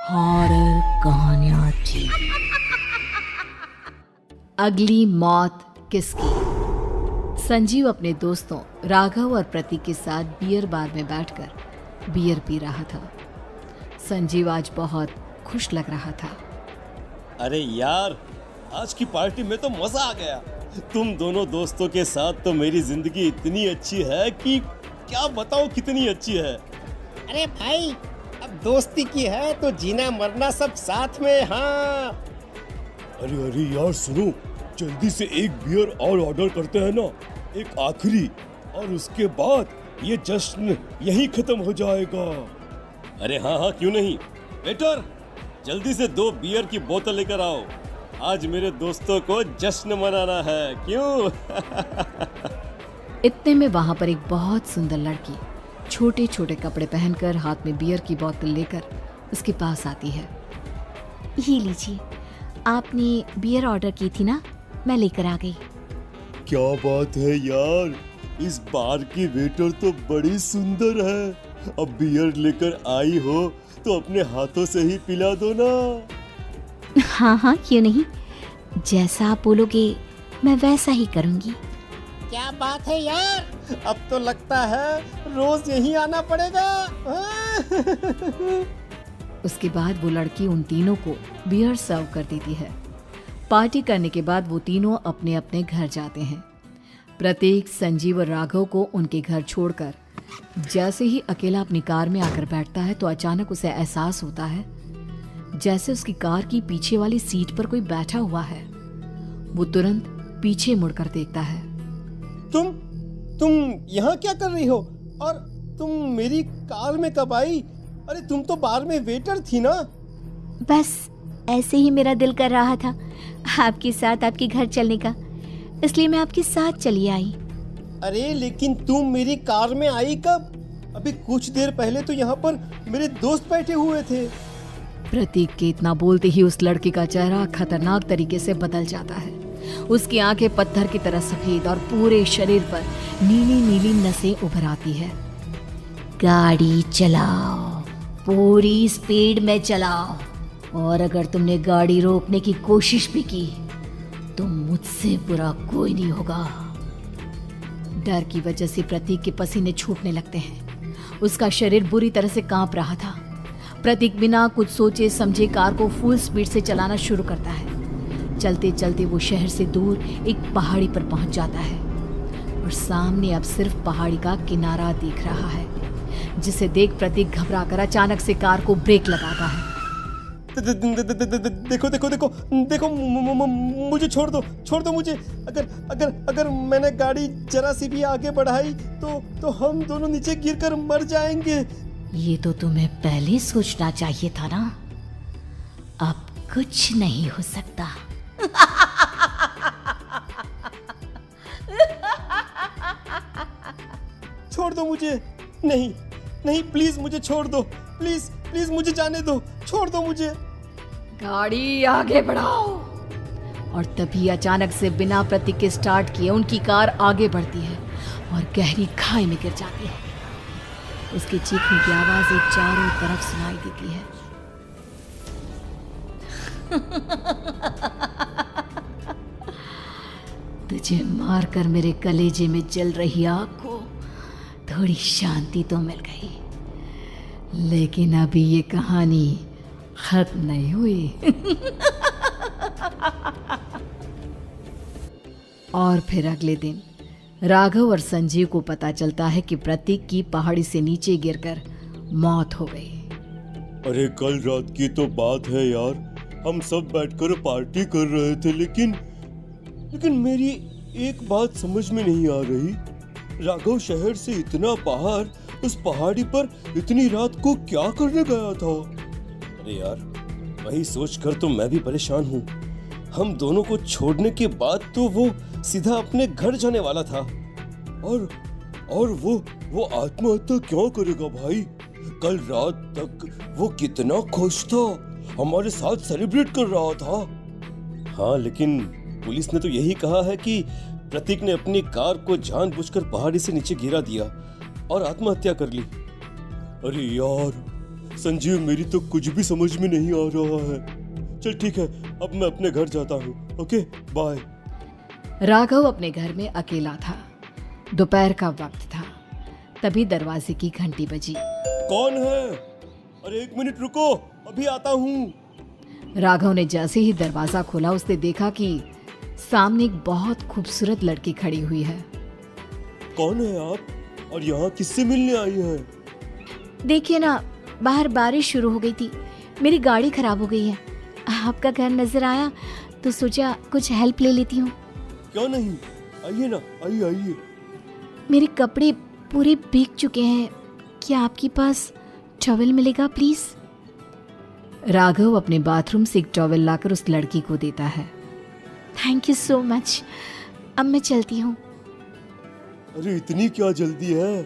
Horror कहानियां थी। अगली मौत किसकी? संजीव अपने दोस्तों राघव और प्रतीक के साथ बियर बार में बैठकर बियर पी रहा था। संजीव आज बहुत खुश लग रहा था। अरे यार, आज की पार्टी में तो मजा आ गया। तुम दोनों दोस्तों के साथ तो मेरी जिंदगी इतनी अच्छी है कि क्या बताऊं कितनी अच्छी है। अरे भाई, अब दोस्ती की है तो जीना मरना सब साथ में। हाँ अरे अरे यार सुनो, जल्दी से एक बियर और ऑर्डर करते हैं ना, एक आखिरी, और उसके बाद ये जश्न यहीं खत्म हो जाएगा। अरे हाँ हाँ, क्यों नहीं। वेटर, जल्दी से 2 बियर की बोतल लेकर आओ। आज मेरे दोस्तों को जश्न मनाना है, क्यों? इतने में वहां पर एक बहुत सुंदर लड़की छोटे छोटे कपड़े पहनकर हाथ में बियर की बोतल लेकर उसके पास आती है। ये लीजिए, आपने बियर ऑर्डर की थी ना, मैं लेकर आ गई। क्या बात है यार, इस बार की वेटर तो बड़ी सुंदर है। अब बियर लेकर आई हो तो अपने हाथों से ही पिला दो ना। हाँ हाँ, क्यों नहीं, जैसा आप बोलोगे मैं वैसा ही करूँगी। क्या बात है यार, अब तो लगता है रोज यहीं आना पड़ेगा। उसके बाद वो लड़की उन तीनों को बियर सर्व कर देती है। पार्टी करने के बाद वो तीनों अपने अपने घर जाते हैं। प्रतीक, संजीव और राघव को उनके घर छोड़कर जैसे ही अकेला अपनी कार में आकर बैठता है तो अचानक उसे एहसास होता है जैसे उसकी कार की पीछे वाली सीट पर कोई बैठा हुआ है। वो तुरंत पीछे मुड़कर देखता है। तुम यहाँ क्या कर रही हो? और तुम मेरी कार में कब आई? अरे तुम तो बार में वेटर थी ना। बस ऐसे ही मेरा दिल कर रहा था आपके साथ आपके घर चलने का, इसलिए मैं आपके साथ चली आई। अरे लेकिन तुम मेरी कार में आई कब? अभी कुछ देर पहले तो यहाँ पर मेरे दोस्त बैठे हुए थे। प्रतीक के इतना बोलते ही उस लड़के का चेहरा खतरनाक तरीके से बदल जाता है। उसकी आंखें पत्थर की तरह सफेद और पूरे शरीर पर नीली नीली नसें उभर आती है। गाड़ी चलाओ, पूरी स्पीड में चलाओ, और अगर तुमने गाड़ी रोकने की कोशिश भी की तो मुझसे बुरा कोई नहीं होगा। डर की वजह से प्रतीक के पसीने छूटने लगते हैं। उसका शरीर बुरी तरह से कांप रहा था। प्रतीक बिना कुछ सोचे समझे कार को फुल स्पीड से चलाना शुरू करता है। चलते चलते वो शहर से दूर एक पहाड़ी पर पहुंच जाता है और सामने अब सिर्फ पहाड़ी का किनारा दिख रहा है, जिसे देख प्रतीक घबराकर अचानक से कार को ब्रेक लगाता है। देखो देखो देखो देखो, मुझे छोड़ दो मुझे। अगर मैंने गाड़ी जरा सी भी आगे बढ़ाई तो हम दोनों नीचे गिरकर मर जाएंगे। ये तो तुम्हें पहले सोचना चाहिए था ना। अब कुछ नहीं हो सकता। छोड़ दो मुझे। नहीं प्लीज मुझे छोड़ दो। प्लीज मुझे जाने दो। छोड़ दो मुझे। गाड़ी आगे बढ़ाओ। और तभी अचानक से बिना प्रतीक के स्टार्ट किए उनकी कार आगे बढ़ती है और गहरी खाई में गिर जाती है। उसके चीखने की आवाजें चारों तरफ सुनाई देती है। तुझे मारकर मेरे कलेजे में जल रही आग को थोड़ी शांति तो मिल गई, लेकिन अभी ये कहानी खत्म नहीं हुई। और फिर अगले दिन राघव और संजीव को पता चलता है कि प्रतीक की पहाड़ी से नीचे गिरकर मौत हो गई। अरे कल रात की तो बात है यार, हम सब बैठकर पार्टी कर रहे थे, लेकिन मेरी एक बात समझ में नहीं आ रही। राघव शहर से इतना बाहर उस पहाड़ी पर इतनी रात को क्या करने गया था? अरे यार, वही सोचकर तो मैं भी परेशान हूँ। हम दोनों को छोड़ने के बाद तो वो सीधा अपने घर जाने वाला था, और वो आत्महत्या क्यों करेगा भाई? कल रात तक वो कितना खुश था, हमारे साथ सेलिब्रेट कर रहा था। हाँ, लेकिन पुलिस ने तो यही कहा है कि प्रतीक ने अपनी कार को जानबूझकर पहाड़ी से नीचे गिरा दिया और आत्महत्या कर ली। अरे यार, संजीव, मेरी तो कुछ भी समझ में नहीं आ रहा है। चल ठीक है, अब मैं अपने घर जाता हूँ। Okay, bye. राघव अपने घर में अकेला था। दोपहर का वक्त था। तभी दरवाजे की घंटी बजी। कौन है? अरे 1 मिनट रुको, अभी आता हूँ। राघव ने जैसे ही दरवाजा खोला उसने देखा कि सामने एक बहुत खूबसूरत लड़की खड़ी हुई है। कौन है आप और यहाँ किससे मिलने आई है? देखिए ना, बाहर बारिश शुरू हो गई थी, मेरी गाड़ी खराब हो गई है। आपका घर नजर आया तो सोचा कुछ हेल्प ले लेती हूँ। क्यों नहीं, आइए ना, आइए आइए। मेरे कपड़े पूरे भीग चुके हैं, क्या आपके पास टॉवल मिलेगा प्लीज? राघव अपने बाथरूम से एक टॉवल लाकर उस लड़की को देता है। थैंक यू सो मच, अब मैं चलती हूँ। अरे इतनी क्या जल्दी है?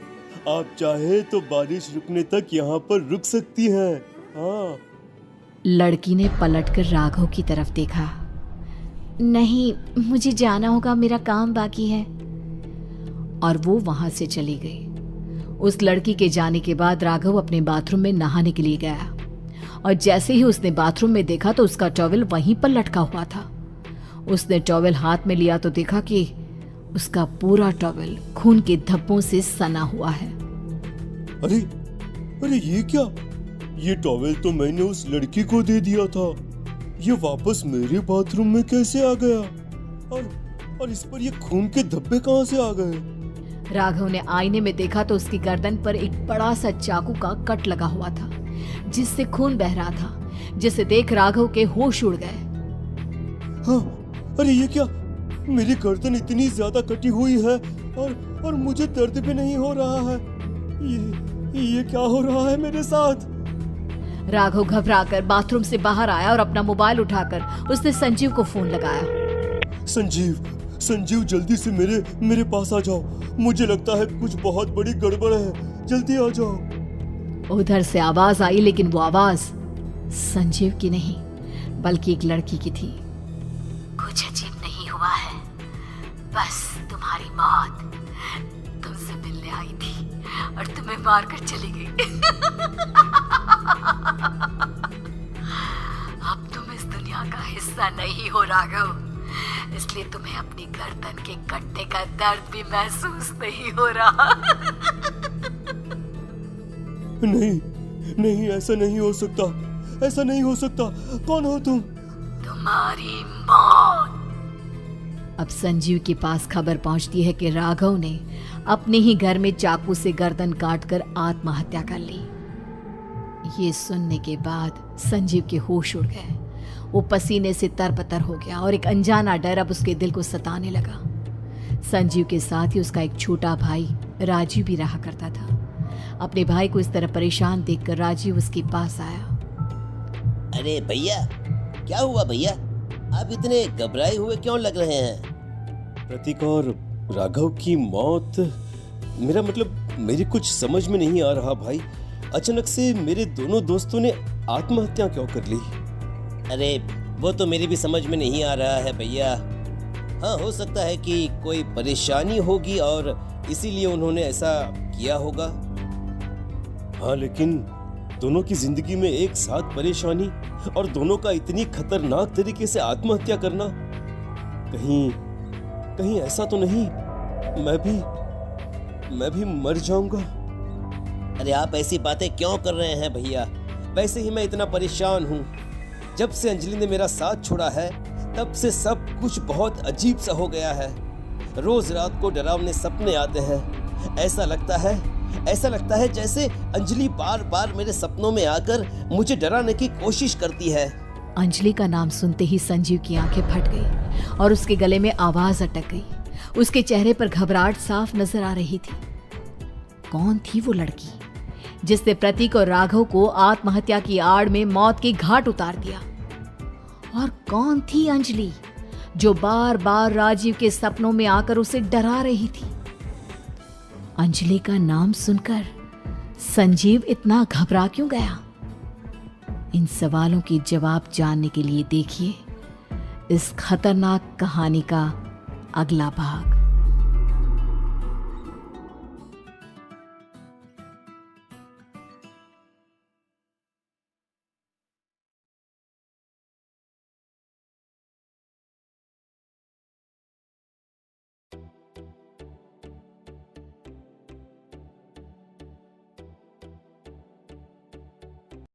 आप चाहे तो बारिश रुकने तक यहाँ पर रुक सकती हैं। हाँ। लड़की ने पलटकर राघव की तरफ देखा। नहीं, मुझे जाना होगा, मेरा काम बाकी है। और वो वहां से चली गई। उस लड़की के जाने के बाद राघव अपने बाथरूम में नहाने के लिए गया और जैसे ही उसने बाथरूम में देखा तो उसका टॉवल वहीं पर लटका हुआ था। उसने टॉवल हाथ में लिया तो देखा कि उसका पूरा टॉवल खून के धब्बों से सना हुआ है। अरे अरे ये क्या? ये टॉवल तो मैंने उस लड़की को दे दिया था। ये वापस मेरे बाथरूम में कैसे आ गया? और इस पर ये खून के धब्बे कहाँ से आ गए? राघव ने आईने में देखा तो उसकी गर्दन पर एक बड़ा सा चाकू का कट लगा हुआ था जिससे खून बह रहा था, जिसे देख राघव के होश उड़ गए। हाँ, अरे ये क्या? मेरी गर्दन इतनी ज्यादा कटी हुई है और मुझे दर्द भी नहीं हो रहा है। ये क्या हो रहा है मेरे साथ? राघव घबराकर बाथरूम से बाहर आया और अपना मोबाइल उठाकर उसने संजीव को फोन लगाया। संजीव जल्दी से मेरे पास आ जाओ। मुझे लगता है कुछ बहुत बड़ी गड़बड़ है, जल्दी आ जाओ। उधर से आवाज आई, लेकिन वो आवाज संजीव की नहीं बल्कि एक लड़की की थी। कुछ अजीब नहीं हुआ है, बस तुम्हारी मौत तुमसे मिलने आई थी और तुम्हें मारकर चली गई। अब तुम इस दुनिया का हिस्सा नहीं हो राघव, इसलिए तुम्हें अपनी गर्दन के कटने का दर्द भी महसूस नहीं हो रहा। नहीं, ऐसा नहीं हो सकता, ऐसा नहीं हो सकता। कौन हो तुम? तुम्हारी मौत। अब संजीव के पास खबर पहुंचती है कि राघव ने अपने ही घर में चाकू से गर्दन काटकर आत्महत्या कर ली। ये सुनने के बाद संजीव के होश उड़ गए। वो पसीने से तरबतर हो गया और एक अनजाना डर अब उसके दिल को सताने लगा। संजीव के साथ ही उसका एक छोटा भाई राजीव भी रहा करता था। अपने भाई को इस तरह परेशान देखकर राजीव उसके पास आया। अरे भैया, क्या हुआ भैया? आप इतने घबराए हुए क्यों लग रहे हैं? प्रतीक और राघव की मौत, मेरा मतलब मेरी कुछ समझ में नहीं आ रहा भाई। अचानक से मेरे दोनों दोस्तों ने आत्महत्या क्यों कर ली? अरे वो तो मेरी भी समझ में नहीं आ रहा है भैया। हाँ, हो सकता है कि कोई परेशानी होगी और इसीलिए उन्होंने ऐसा किया होगा। हाँ, लेकिन दोनों की जिंदगी में एक साथ परेशानी और दोनों का इतनी खतरनाक तरीके से आत्महत्या करना, कहीं ऐसा तो नहीं मैं भी मर जाऊंगा? अरे आप ऐसी बातें क्यों कर रहे हैं भैया? वैसे ही मैं इतना परेशान हूँ। जब से अंजलि ने मेरा साथ छोड़ा है तब से सब कुछ बहुत अजीब सा हो गया है। रोज रात को डरावने सपने आते हैं। ऐसा लगता है जैसे अंजलि बार बार मेरे सपनों में आकर मुझे डराने की कोशिश करती है। अंजलि का नाम सुनते ही संजीव की आंखें फट गई और उसके गले में आवाज अटक गई। उसके चेहरे पर घबराहट साफ नजर आ रही थी। कौन थी वो लड़की जिसने प्रतीक और राघव को आत्महत्या की आड़ में मौत के घाट उतार दिया? और कौन थी अंजलि जो बार बार राजीव के सपनों में आकर उसे डरा रही थी? अंजलि का नाम सुनकर संजीव इतना घबरा क्यों गया? इन सवालों के जवाब जानने के लिए देखिए इस खतरनाक कहानी का अगला भाग।